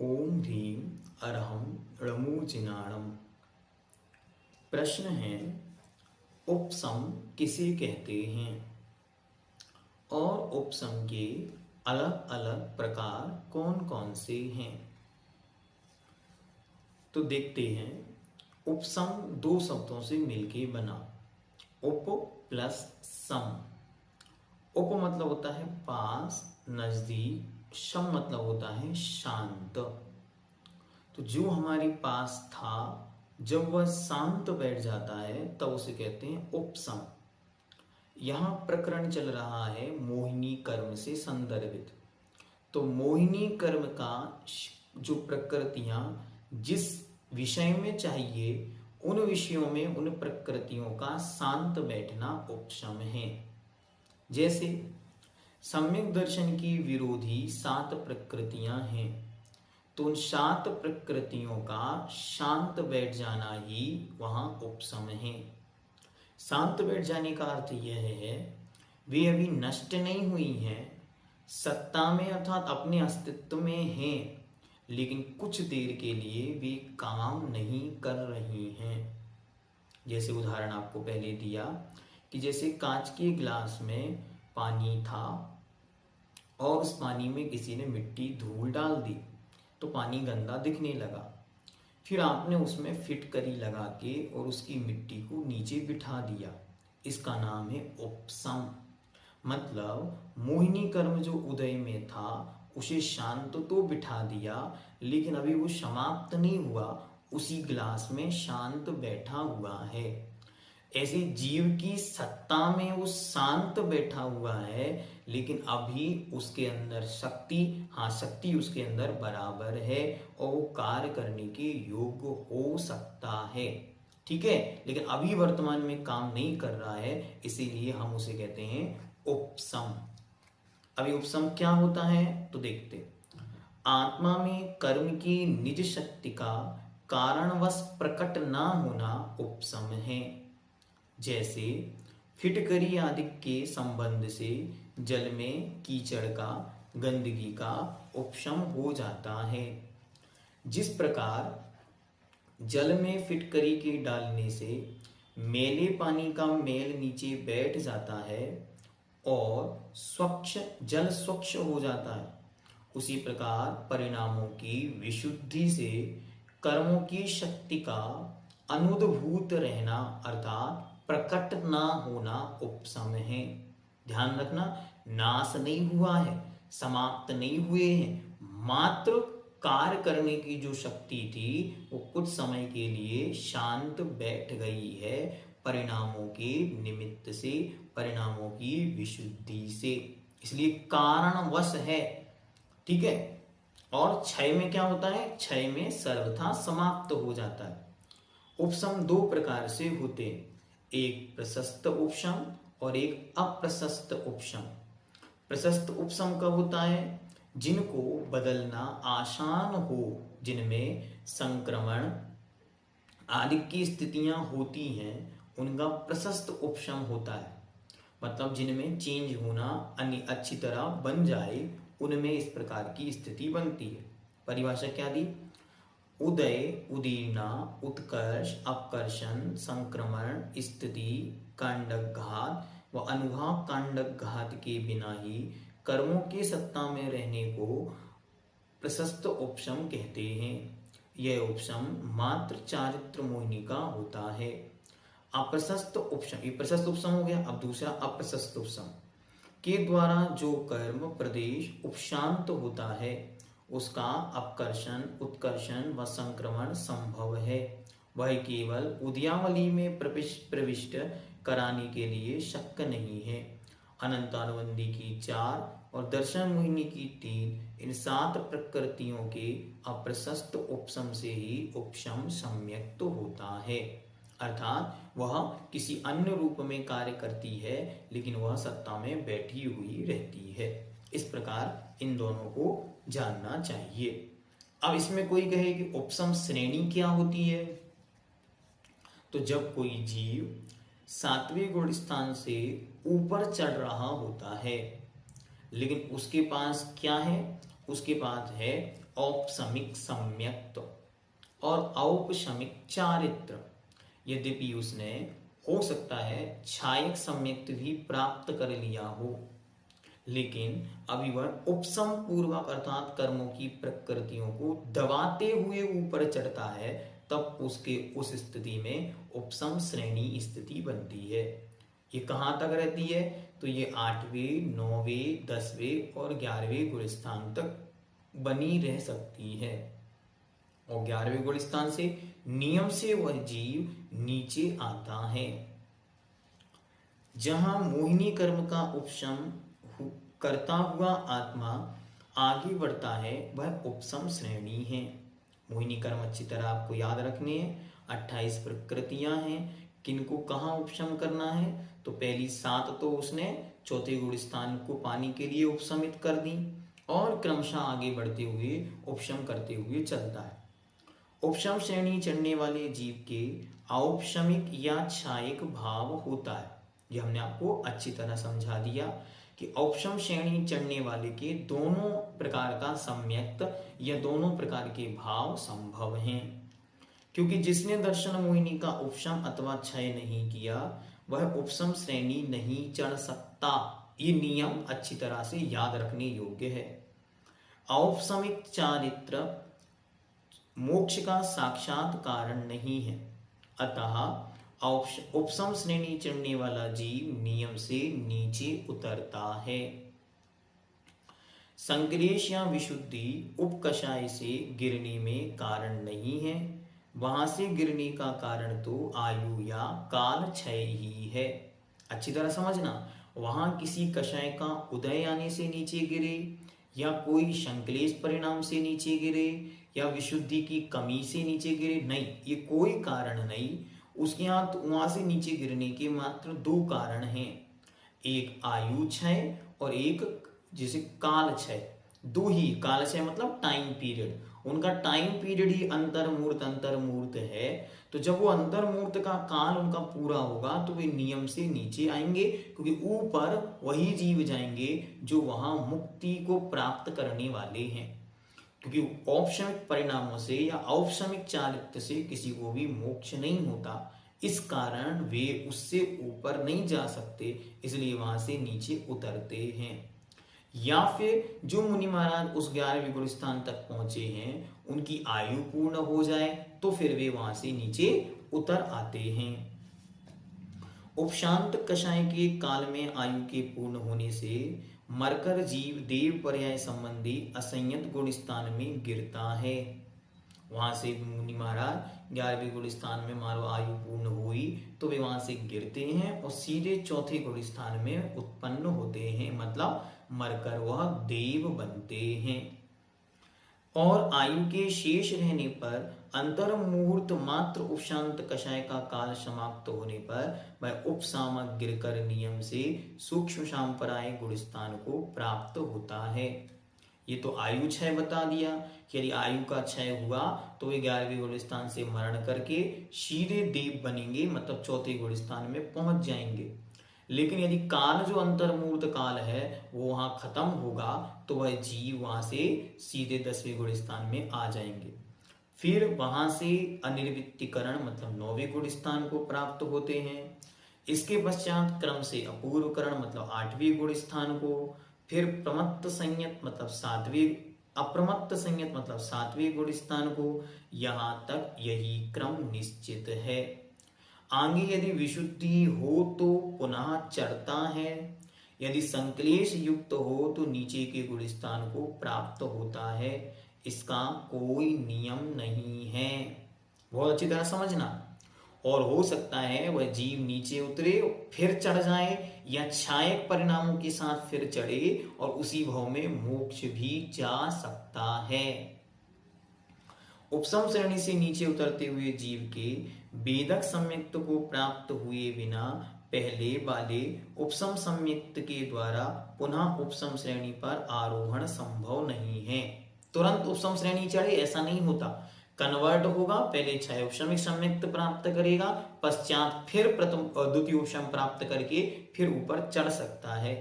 ओम ह्रीं अरहं णमुचिनाणम्। प्रश्न है, उपसम किसे कहते हैं और उपसम के अलग अलग प्रकार कौन कौन से हैं। तो देखते हैं। उपसम दो शब्दों से मिलके बना, उप प्लस सम। उप मतलब होता है पास, नजदीक। सम मतलब होता है शांत। तो जो हमारे पास था, जब वह शांत बैठ जाता है तब उसे कहते हैं उपसम। यहां प्रकरण चल रहा है मोहिनी कर्म से संदर्भित। तो मोहिनी कर्म का जो प्रकृतियां जिस विषय में चाहिए, उन विषयों में उन प्रकृतियों का शांत बैठना उपशम है। जैसे सम्यक दर्शन की विरोधी 7 प्रकृतियां हैं, तो उन 7 प्रकृतियों का शांत बैठ जाना ही वहां उपशम है। शांत बैठ जाने का अर्थ यह है, वे अभी नष्ट नहीं हुई हैं, सत्ता में अर्थात अपने अस्तित्व में हैं, लेकिन कुछ देर के लिए वे काम नहीं कर रही हैं। जैसे उदाहरण आपको पहले दिया कि जैसे कांच के गिलास में पानी था और उस पानी में किसी ने मिट्टी धूल डाल दी, तो पानी गंदा दिखने लगा। फिर आपने उसमें फिटकरी लगा के और उसकी मिट्टी को नीचे बिठा दिया। इसका नाम है उपशम। मतलब मोहिनी कर्म जो उदय में था उसे शांत तो बिठा दिया, लेकिन अभी वो समाप्त नहीं हुआ, उसी गिलास में शांत बैठा हुआ है। ऐसे जीव की सत्ता में वो शांत बैठा हुआ है, लेकिन अभी उसके अंदर शक्ति, हाँ शक्ति उसके अंदर बराबर है और वो कार्य करने के योग्य हो सकता है। ठीक है, लेकिन अभी वर्तमान में काम नहीं कर रहा है, इसीलिए हम उसे कहते हैं उपशम। अभी उपशम क्या होता है तो देखते। आत्मा में कर्म की निज शक्ति का कारणवश प्रकट ना होना उपशम है। जैसे फिटकरी आदि के संबंध से जल में कीचड़ का, गंदगी का उपशम हो जाता है। जिस प्रकार जल में फिटकरी के डालने से मैले पानी का मेल नीचे बैठ जाता है और स्वच्छ जल स्वच्छ हो जाता है, उसी प्रकार परिणामों की विशुद्धि से कर्मों की शक्ति का अनुद्भूत रहना अर्थात प्रकट ना होना उपशम है। ध्यान रखना, नाश नहीं हुआ है, समाप्त नहीं हुए हैं, मात्र कार्य करने की जो शक्ति थी वो कुछ समय के लिए शांत बैठ गई है, परिणामों के निमित्त से, परिणामों की विशुद्धि से, इसलिए कारणवश है। ठीक है। और क्षय में क्या होता है, क्षय में सर्वथा समाप्त हो जाता है। उपशम दो प्रकार से होते हैं, एक प्रशस्त उपशम और एक अप्रशस्त उपशम। प्रशस्त उपशम कब होता है, जिनको बदलना आसान हो, जिनमें संक्रमण आदि की स्थितियां होती हैं, उनका प्रशस्त उपशम होता है। मतलब जिनमें चेंज होना अन्य अच्छी तरह बन जाए, उनमें इस प्रकार की स्थिति बनती है। परिभाषा क्या दी, उदय, उदीर्णा, उत्कर्ष, अपकर्षण, संक्रमण, स्थिति, कांडघात व अनुभाव कांडघात के बिना ही कर्मों के सत्ता में रहने को प्रशस्त उपशम कहते हैं। यह उपशम मात्र चारित्र मोहिनी का होता है। अप्रशस्त उपशम, ये प्रशस्त उपशम हो गया। अब दूसरा अप्रशस्त उपशम के द्वारा जो कर्म प्रदेश उपशांत होता है, उसका अपकर्षण, उत्कर्षण व संक्रमण संभव है। वह केवल उद्यावली में प्रविष्ट कराने के लिए शक्य नहीं है। अनंतानुबंधी की 4 और दर्शन मोहिनी की 3, इन 7 प्रकृतियों के अप्रशस्त उपसम से ही उपशम सम्यक्त होता है। अर्थात वह किसी अन्य रूप में कार्य करती है, लेकिन वह सत्ता में बैठी हुई रहती है। इस प्रकार इन दोनों को जानना चाहिए। अब इसमें कोई कहे कि उपसम श्रेणी क्या होती है, तो जब कोई जीव 7वें गुण स्थान से ऊपर चढ़ रहा होता है, लेकिन उसके पास क्या है, उसके पास है औपसमिक सम्यक्त और औपशमिक चारित्र। यद्यपि उसने हो सकता है छायक सम्यक्त भी प्राप्त कर लिया हो, लेकिन अभी वह उपसम पूर्वक अर्थात कर्मों की प्रकृतियों को दबाते हुए ऊपर चढ़ता है, तब उसके उस स्थिति में उपसम श्रेणी स्थिति बनती है। ये कहाँ तक रहती है, तो ये 8वें 9वें 10वें और 11वें गुण स्थान तक बनी रह सकती है। और 11वें गुण स्थान से नियम से वह जीव नीचे आता है। जहां मोहिनी कर्म का उपशम करता हुआ आत्मा आगे बढ़ता है, वह उपसम श्रेणी है। मोहिनी कर्म अच्छी तरह आपको याद रखने हैं। 28 प्रकृतियां हैं, किनको कहाँ उपशम करना है, तो पहली 7 तो उसने चौथे गुण स्थान को पाने के लिए उपशमित कर दी, और क्रमशः आगे बढ़ते हुए उपशम करते हुए चलता है। उपशम श्रेणी चढ़ने वाले जीव के औपशमिक या छायक भाव होता है। यह हमने आपको अच्छी तरह समझा दिया कि औपशम श्रेणी चढ़ने वाले के दोनों प्रकार का सम्यक्त या दोनों प्रकार के भाव संभव हैं, क्योंकि जिसने दर्शन मोहिनी का उपशम अथवा क्षय नहीं किया, वह उपशम श्रेणी नहीं चढ़ सकता। ये नियम अच्छी तरह से याद रखने योग्य है। औपशमिक चारित्र मोक्ष का साक्षात कारण नहीं है, अतः उपशम श्रेणी चढ़ने वाला जीव नियम से नीचे उतरता है। संक्लेश या विशुद्धि उपकषाय से गिरने में कारण नहीं है, वहां से गिरने का कारण तो आयु या काल क्षय ही है। अच्छी तरह समझना, वहां किसी कषाय का उदय आने से नीचे गिरे, या कोई संक्लेश परिणाम से नीचे गिरे, या विशुद्धि की कमी से नीचे गिरे, नहीं, ये कोई कारण नहीं। उसके यहाँ तो वहां से नीचे गिरने के मात्र 2 कारण हैं, एक आयु क्षय और एक जैसे काल क्षय। 2 ही, काल क्षय मतलब टाइम पीरियड, उनका टाइम पीरियड ही अंतर्मूर्त है। तो जब वो अंतर्मूर्त का काल उनका पूरा होगा, तो वे नियम से नीचे आएंगे, क्योंकि ऊपर वही जीव जाएंगे जो वहां मुक्ति को प्राप्त करने वाले हैं। क्योंकि औपशमिक परिणामों से या औपशमिक चारित्र से किसी को भी मोक्ष नहीं होता, इस कारण वे उससे ऊपर नहीं जा सकते, इसलिए वहां से नीचे उतरते हैं। या फिर जो मुनि महाराज उस 11वें गुण स्थान तक पहुंचे हैं, उनकी आयु पूर्ण हो जाए, तो फिर वे वहां से नीचे उतर आते हैं। उपशांत कषाय के काल में आयु के पूर्ण होने से मरकर जीव देव पर्याय संबंधी असंयत गुण स्थान में गिरता है। वहां से मुनि महाराज 11वें गुण स्थान में मानो आयु पूर्ण हुई, तो वे वहां से गिरते हैं और सीधे चौथे गुण स्थान में उत्पन्न होते हैं, मतलब मरकर वह देव बनते हैं। और आयु के शेष रहने पर अंतर मुहूर्त मात्र उपशांत कषाय का काल समाप्त होने पर वह उपसामक गिरकर नियम से सूक्ष्म शांपराय गुण स्थान को प्राप्त होता है। ये तो आयु क्षय बता दिया कि यदि आयु का क्षय हुआ तो वे 11वें गुण स्थान से मरण करके सीधे देव बनेंगे, मतलब चौथे गुण स्थान में पहुंच जाएंगे। लेकिन यदि काल जो अंतर्मूर्त काल है वो वहां खत्म होगा, तो वह जीव वहां से सीधे 10वें गुण स्थान में आ जाएंगे। फिर वहां से अनिर्वृत्तीकरण मतलब 9वें गुण स्थान को प्राप्त होते हैं। इसके पश्चात क्रम से अपूर्वकरण मतलब 8वें गुण स्थान को, फिर प्रमत्त संयत मतलब 7वें, अप्रमत्त संयत मतलब 7वें गुण स्थान को। यहां तक यही क्रम निश्चित है। आगे यदि विशुद्धि हो तो पुनः चढ़ता है, यदि संक्लेश युक्त हो तो नीचे के गुण स्थान को प्राप्त होता है। इसका कोई नियम नहीं है, बहुत अच्छी तरह समझना। और हो सकता है वह जीव नीचे उतरे फिर चढ़ जाए या क्षायक परिणामों के साथ फिर चढ़े और उसी भाव में मोक्ष भी जा सकता है। उपसम श्रेणी से नीचे उतरते हुए जीव के वेदक सम्यक्त को प्राप्त हुए बिना पहले वाले उपसम सम्यक्त के द्वारा पुनः उपसम श्रेणी पर आरोहण संभव नहीं है। तुरंत उपसम श्रेणी चढ़े ऐसा नहीं होता, कन्वर्ट होगा, पहले क्षय उपशमिक सम्यक्त प्राप्त करेगा, पश्चात फिर प्रथम द्वितीय उपशम प्राप्त करके फिर ऊपर चढ़ सकता है।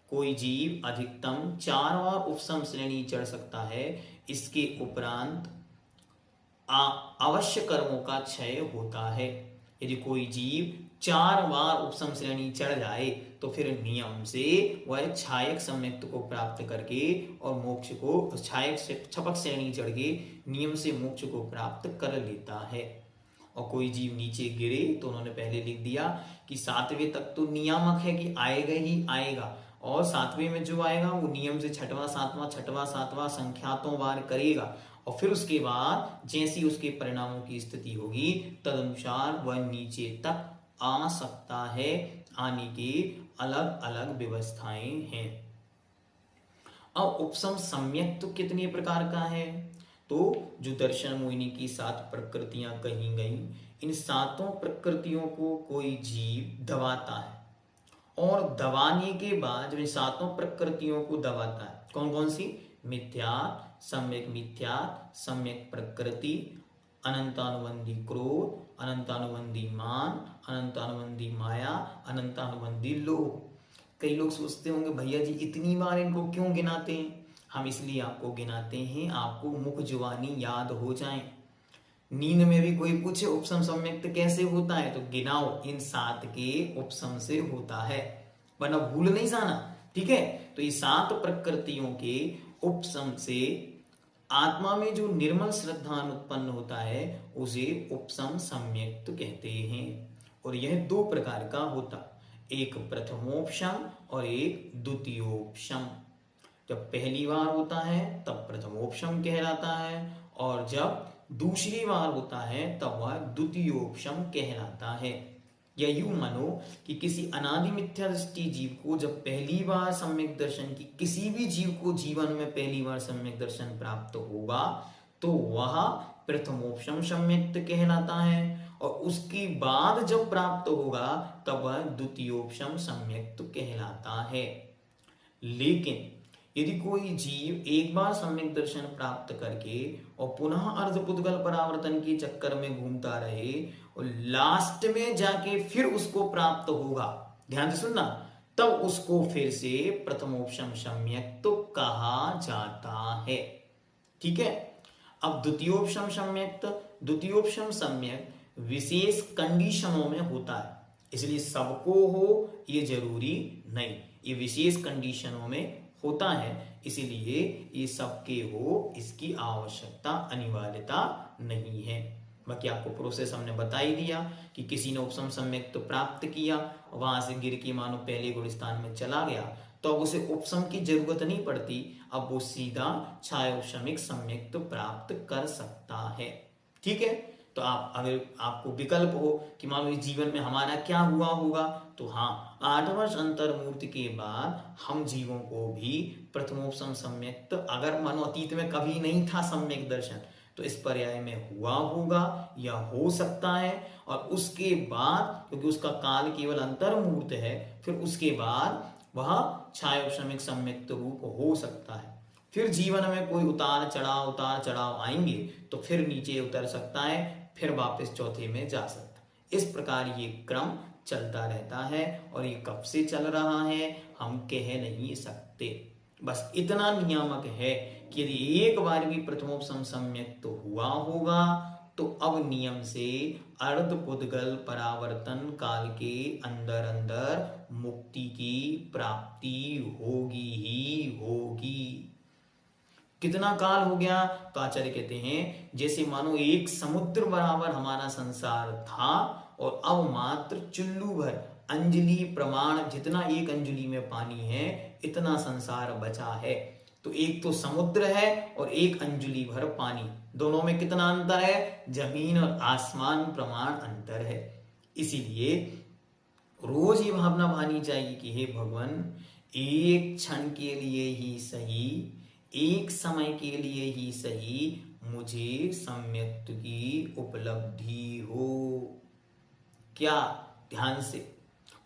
कोई जीव अधिकतम 4 बार उपसम श्रेणी चढ़ सकता है। इसके उपरांत अवश्य कर्मों का क्षय होता है। यदि कोई जीव 4 बार उपसम श्रेणी चढ़ जाए तो फिर नियम से वह क्षायक सम्यक्त को प्राप्त करके और मोक्ष को क्षायक क्षपक श्रेणी चढ़ के नियम से मोक्ष को प्राप्त कर लेता है। और कोई जीव नीचे गिरे तो उन्होंने पहले लिख दिया कि 7वें तक तो नियामक है कि आएगा ही आएगा, और 7वें में जो आएगा वो नियम से 6वां 7वां संख्यातों बार करेगा, और फिर उसके बाद जैसी उसके परिणामों की स्थिति होगी तदनुसार वह नीचे तक आ सकता है। आने की अलग अलग व्यवस्थाएं हैं। अब उपसम सम्यक तो कितने प्रकार का है? तो जो दर्शन मोहिनी की 7 प्रकृतियां कही गई, इन 7 प्रकृतियों को कोई जीव दबाता है, और दबाने के बाद जब इन 7 प्रकृतियों को दबाता है, कौन कौन सी? मिथ्यात्, सम्यक मिथ्यात्, सम्यक प्रकृति, अनंतानुबंधी क्रोध, अनंतानुबंधी मान, अनंतानुबंधी माया, अनंतानुबंधी लोभ। कई लोग सोचते होंगे भैया जी इतनी बार इनको क्यों गिनाते हैं? हम इसलिए आपको गिनाते हैं आपको मुख जुबानी याद हो जाए। नींद में भी कोई पूछे उपसम सम्यक्त कैसे होता है तो गिनाओ, इन 7 के उपसम से होता है, वरना भूल नहीं जाना। ठीक है, तो ये 7 प्रकृतियों के उपसम से आत्मा में जो निर्मल श्रद्धा उत्पन्न होता है उसे उपसम सम्यक्त कहते हैं। और यह 2 प्रकार का होता, एक प्रथमोपशम और एक द्वितीयोपशम। जब पहली बार होता है तब प्रथमोपशम कहलाता है, और जब दूसरी बार होता है तब वह द्वितीयोपशम कहलाता है। या यूं मानो कि किसी अनादि मिथ्या दृष्टि जीव को जब पहली बार सम्यक दर्शन की, किसी भी जीव को जीवन में पहली बार सम्यक दर्शन प्राप्त होगा तो वह प्रथमोपशम सम्यक्त कहलाता है, और उसके बाद जब प्राप्त होगा तब वह द्वितीयोपशम सम्यक्त कहलाता है। लेकिन यदि कोई जीव एक बार सम्यक दर्शन प्राप्त करके और पुनः अर्धपुद्गल परावर्तन के चक्कर में घूमता रहे और लास्ट में जाके फिर उसको प्राप्त होगा, ध्यान से सुनना, तब उसको फिर से प्रथमोपशम सम्यक तो कहा जाता है। ठीक है, अब द्वितीयोपशम सम्यक, द्वितीयोपशम सम्यक विशेष कंडीशनों में होता है, इसलिए सबको हो ये जरूरी नहीं, ये विशेष कंडीशनों में होता है, इसीलिए ये सबके हो इसकी आवश्यकता अनिवार्यता नहीं है। बाकी आपको प्रोसेस हमने बता ही दिया कि किसी ने उपसम सम्यक तो प्राप्त किया, वहां से गिर के मानो पहले गुण स्थान में चला गया तो अब उसे उपसम की जरूरत नहीं पड़ती, अब वो सीधा छायोपशमिक सम्यक तो प्राप्त कर सकता है। ठीक है, तो आप अगर आपको विकल्प हो कि मान लो जीवन में हमारा क्या हुआ होगा, तो हाँ 8 वर्ष अंतर मूर्ति के बाद हम जीवों को भी प्रथमोपशम सम्यक, तो अगर मानो अतीत में कभी नहीं था सम्यक दर्शन तो इस पर्याय में हुआ होगा या हो सकता है, और उसके बाद क्योंकि उसका काल केवल अंतर मूर्त है, फिर उसके बाद वह छायोपशमिक सम्यक रूप हो सकता है। फिर जीवन में कोई उतार चढ़ाव आएंगे तो फिर नीचे उतर सकता है, फिर वापस चौथे में जा सकता है। इस प्रकार ये क्रम चलता रहता है, और ये कब से चल रहा है हम कह नहीं सकते। बस इतना नियामक है कि यदि एक बार भी प्रथमोपशम सम्यक तो हुआ होगा तो अब नियम से अर्धपुद्गल परावर्तन काल के अंदर अंदर मुक्ति की प्राप्ति होगी ही होगी। कितना काल हो गया? तो आचार्य कहते हैं जैसे मानो एक समुद्र बराबर हमारा संसार था और अब मात्र चुल्लू भर अंजलि प्रमाण जितना एक अंजलि में पानी है इतना संसार बचा है। तो एक तो समुद्र है और एक अंजुलि भर पानी, दोनों में कितना अंतर है? जमीन और आसमान प्रमाण अंतर है। इसीलिए रोज ये भावना भानी चाहिए कि हे भगवान, एक क्षण के लिए ही सही, एक समय के लिए ही सही, मुझे सम्यक् की उपलब्धि हो। क्या ध्यान से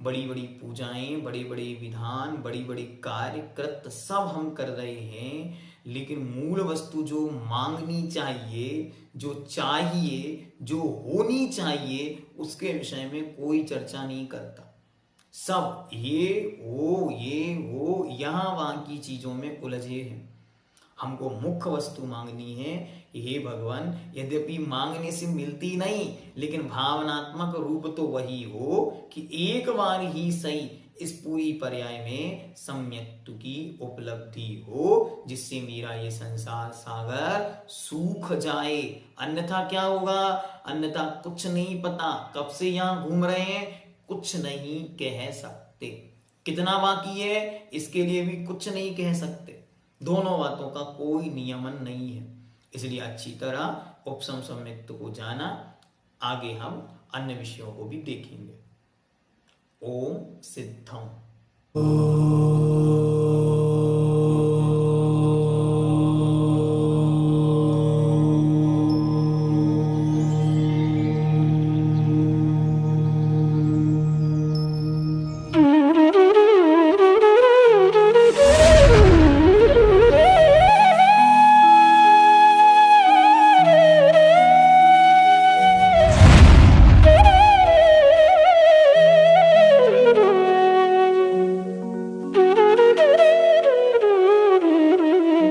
बड़ी बड़ी पूजाएं, बड़े बड़े विधान, बड़ी बड़ी कार्य कृत सब हम कर रहे हैं, लेकिन मूल वस्तु जो मांगनी चाहिए, जो चाहिए, जो होनी चाहिए, उसके विषय में कोई चर्चा नहीं करता। सब ये वो यहां वहां की चीजों में उलझे हैं। हमको मुख्य वस्तु मांगनी है। हे भगवान, यद्यपि मांगने से मिलती नहीं, लेकिन भावनात्मक रूप तो वही हो कि एक बार ही सही इस पूरी पर्याय में सम्यक् की उपलब्धि हो, जिससे मेरा ये संसार सागर सूख जाए। अन्यथा क्या होगा? अन्यथा कुछ नहीं पता, कब से यहां घूम रहे हैं, कुछ नहीं कह सकते। कितना बाकी है इसके लिए भी कुछ नहीं कह सकते। दोनों बातों का कोई नियमन नहीं है। इसलिए अच्छी तरह उपसम सम्यक् को जाना। आगे हम अन्य विषयों को भी देखेंगे। ओम सिद्धम।